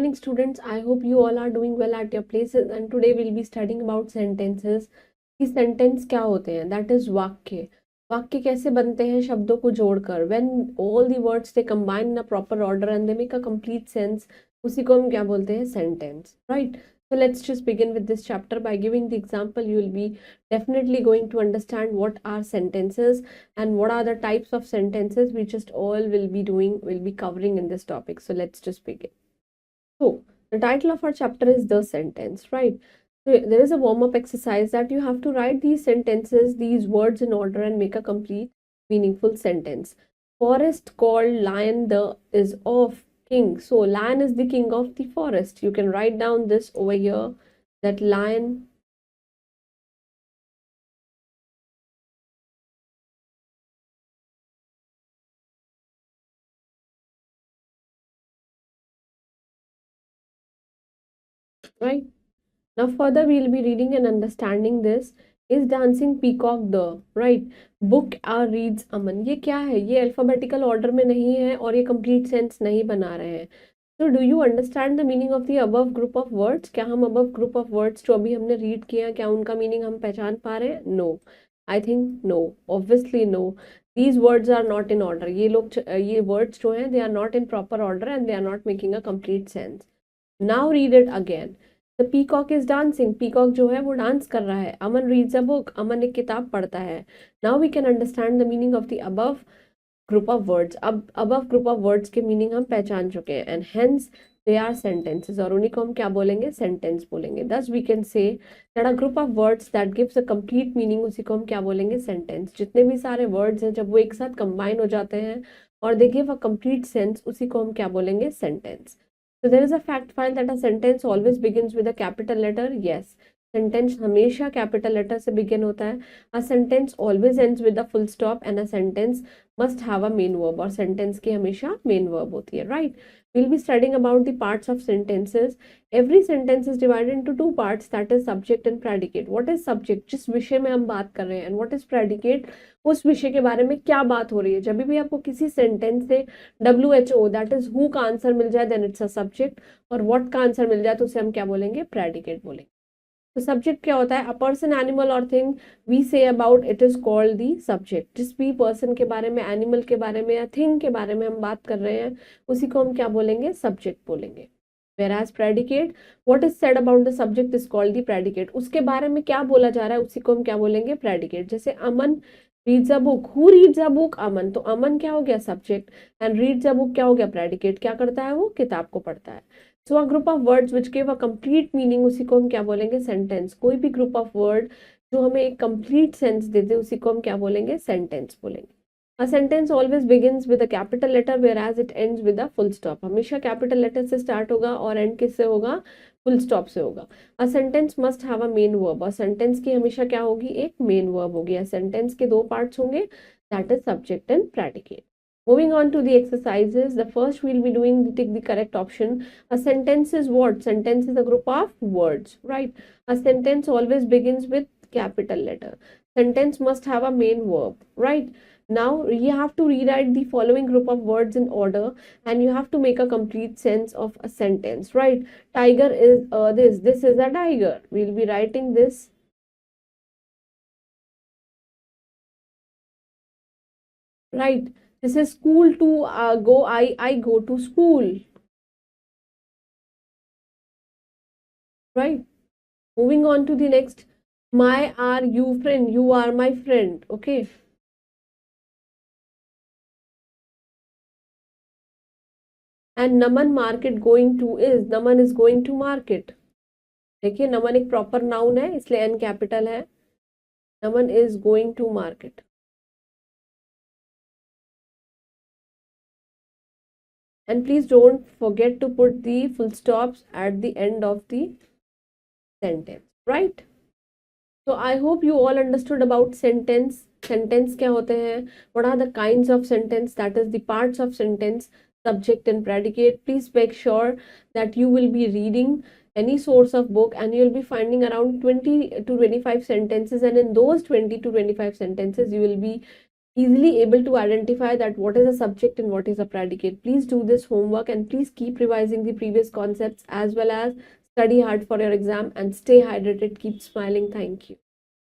morning, students. I hope you all are doing well at your places. And today we'll be studying about sentences. कि sentence क्या होते हैं? That is वाक्य. वाक्य कैसे बनते हैं शब्दों को जोड़कर? When all the words they combine in a proper order and they make a complete sense, उसी को हम क्या बोलते हैं? Sentence, right? So let's just begin with this chapter by giving the example. You will be definitely going to understand what are sentences and what are the types of sentences we just all will be covering in this topic. So let's just begin. So the title of our chapter is The Sentence, right? So there is a warm-up exercise that you have to write these sentences, these words in order and make a complete meaningful sentence. Forest called lion the is of king. So lion is the king of the forest. You can write down this over here, that lion right. Now further we'll be reading and understanding this. Is dancing peacock the right book or reads Aman? ये क्या है? ये alphabetical order में नहीं है और ये complete sense नहीं बना रहे हैं. So do you understand the meaning of the above group of words? क्या हम above group of words जो अभी हमने read किया, क्या उनका meaning हम पहचान पा रहे हैं? No, I think no, obviously no. These words are not in order. ये words जो हैं they are not in proper order and they are not making a complete sense. Now read it again. The peacock is dancing. Peacock जो है वो dance कर रहा है. Aman reads a book. अमन एक किताब पढ़ता है. Now we can understand the meaning of the above group of words. अब above group of words के meaning हम पहचान चुके हैं and hence they are sentences और उन्हीं को हम क्या बोलेंगे? Sentence बोलेंगे. Thus we can say that a group of words that gives a complete meaning, उसी को हम क्या बोलेंगे? Sentence. जितने भी सारे words हैं जब वो एक साथ combine हो जाते हैं और they give a complete sense, उसी को हम क्या बोलेंगे? Sentence. So there is a fact file that a sentence always begins with a capital letter. Yes, sentence हमेशा capital letter से begin होता है. A sentence always ends with a full stop and a sentence must have a main verb और sentence की हमेशा main verb होती है, right? We'll be studying about the parts of sentences. Every sentence is divided into two parts, that is subject and predicate. What is subject? जिस विषय में हम बात कर रहे हैं, and what is predicate? उस विषय के बारे में क्या बात हो रही है. जब भी आपको किसी सेंटेंस से WHO दैट इज हु का आंसर मिल जाए देन इट्स अ सब्जेक्ट और व्हाट का आंसर मिल जाए तो उसे हम क्या बोलेंगे? प्रेडिकेट बोलेंगे. तो सब्जेक्ट क्या होता है? अ पर्सन, एनिमल और thing we say about it is called the subject. जिस भी पर्सन के बारे में, एनिमल के बारे में या थिंग के बारे में हम बात कर रहे हैं उसी को हम क्या बोलेंगे? सब्जेक्ट बोलेंगे. Whereas predicate, what is said about the subject is called the predicate. उसके बारे में क्या बोला जा रहा है उसी को हम क्या बोलेंगे? predicate. जैसे Aman reads a book. Who reads a book? Aman. तो अमन क्या हो गया? Subject and reads a book क्या हो गया? प्रेडिकेट. क्या करता है वो? किताब को पढ़ता है. So a group of words which give a complete meaning, उसी को हम क्या बोलेंगे? सेंटेंस. कोई भी ग्रुप ऑफ वर्ड जो हमें एक कंप्लीट सेंस दे दे उसी को हम क्या बोलेंगे? सेंटेंस बोलेंगे. A sentence always begins with a capital letter whereas it ends with a full stop. हमेशा capital letter से start होगा और end किससे होगा? full stop से होगा. A sentence must have a main verb. और sentence की हमेशा क्या होगी? एक main verb होगी. A sentence के दो parts होंगे, that is subject and predicate. Moving on to the exercises, the first we'll be doing, take the correct option. A sentence is what? Sentence is a group of words, right? A sentence always begins with capital letter. Sentence must have a main verb, right? Now you have to rewrite the following group of words in order and you have to make a complete sense of a sentence, right? Tiger is this is a tiger. We'll be writing this. Right. This is school to go. I go to school. Right. Moving on to the next. My are you friend. You are my friend. Okay. And Naman market going to is. Naman is going to market. देखिए नमन एक proper noun है इसलिए N capital है. Naman is going to market. And please don't forget to put the full stops at the end of the sentence, right? So I hope you all understood about sentence. Sentence क्या होते हैं? What are the kinds of sentence? That is the parts of sentence, subject and predicate. Please make sure that you will be reading any source of book and you will be finding around 20 to 25 sentences, and in those 20 to 25 sentences you will be easily able to identify that what is a subject and what is a predicate. Please do this homework and please keep revising the previous concepts as well as study hard for your exam and stay hydrated. Keep smiling. Thank you.